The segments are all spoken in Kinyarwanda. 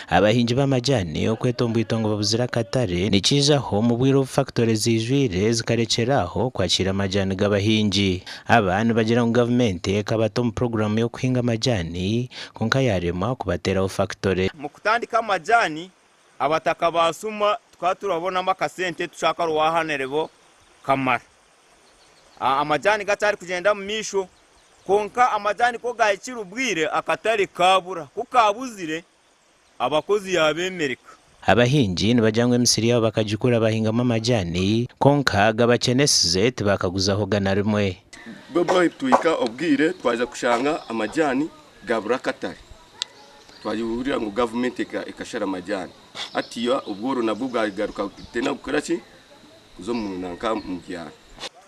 abahinji b'amajani okwetomba itongo babuzira katare nikijaho mu bwiro factory zijwire zikarekeraho kwakira amajani g'abahinji. Abantu bagira ngo government ekabato mu program yo kuhinga amajani konka yarema kubateraho factory. Mu kutandika amajani abataka basuma twaturabonamo akasente tushaka ruwahanerebo kamara. Amajani gatari kugenda mu misho konka amajani ko gahikira ubwire akatari kabura kukabuzire abakozi yabemereka. Abahinji nibajangwe Misiri yabo bakajikura bahingamo amajani konka gabakenesize tibakaguzaho gana rimwe. Bobo tuika obwire twaza kushanga amajani gabura katari. Twajurira ngo government ikashara amajani. Atiya ubworo nabwo bwagaruka tena gukoraki zo munanka mu byaro.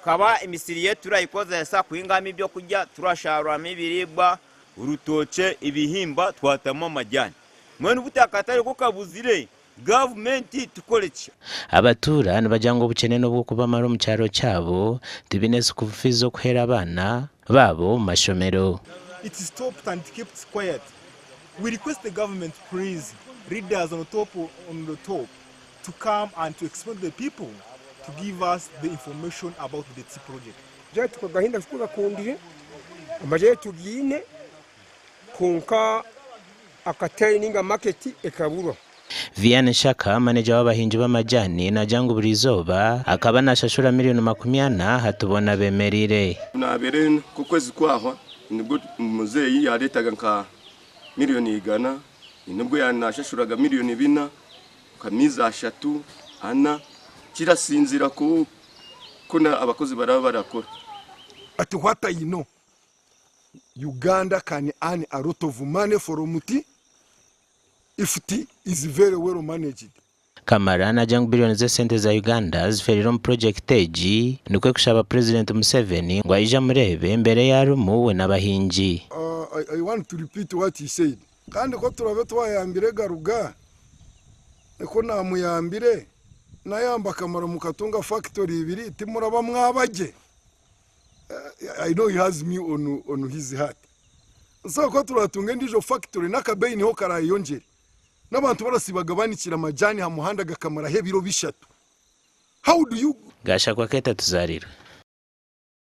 Kaba imisiri yetu turayikoza yasa kuhingamo ibyo kujya turasharuramo ibiribwa urutoke ibihimba twatamo amajani. Mwene ubutakatari ko kabuzire government tukolecha. Abatura nibajangwa ubukene no bwo kubamara mu cyaro cyabo tibinese kufizo kuhera abana babo mu mashomero. It is stopped and kept quiet. We request the government, please, leaders on the top to come and to explain to the people, to give us the information about the T project. Jatu kwa gahinda skula kundire, amaje tugine konka akataininga market ekaburo. Vianney Shaka manager w'abahinji b'amajani na jangu burizoba akaba nashashura miliyoni 20 hatubona bemerire. Nabere ku kwezi kwaho nibwo muzeyi yaretaga nka miliyoni 100 nibwo yanashashuraga miliyoni 4 kamiza 3 ana kirasinzira ko kuna abakozi baraba barakora. At what I know, Uganda can earn a lot of money from it if it is very well managed. Kamara na jangu bilioni za sente za Uganda ziferiro mu project eji nikwe kushaba President Museveni ngo ayija murebe mbere yarumu we n'abahinji. I want to repeat what he said. Kandi ko turabe twayambire garuga eko namuyambire nayamba Kamara mukatunga factory 2 timuraba mwabaje. I know he has me on his heart. So ko turatunga ndijo factory nakabeyi niho karayongere. N'abantu barasibaga banikira amajani ha muhanda gakamara hebiro bishatu. How do you gasha kwa keta tuzarira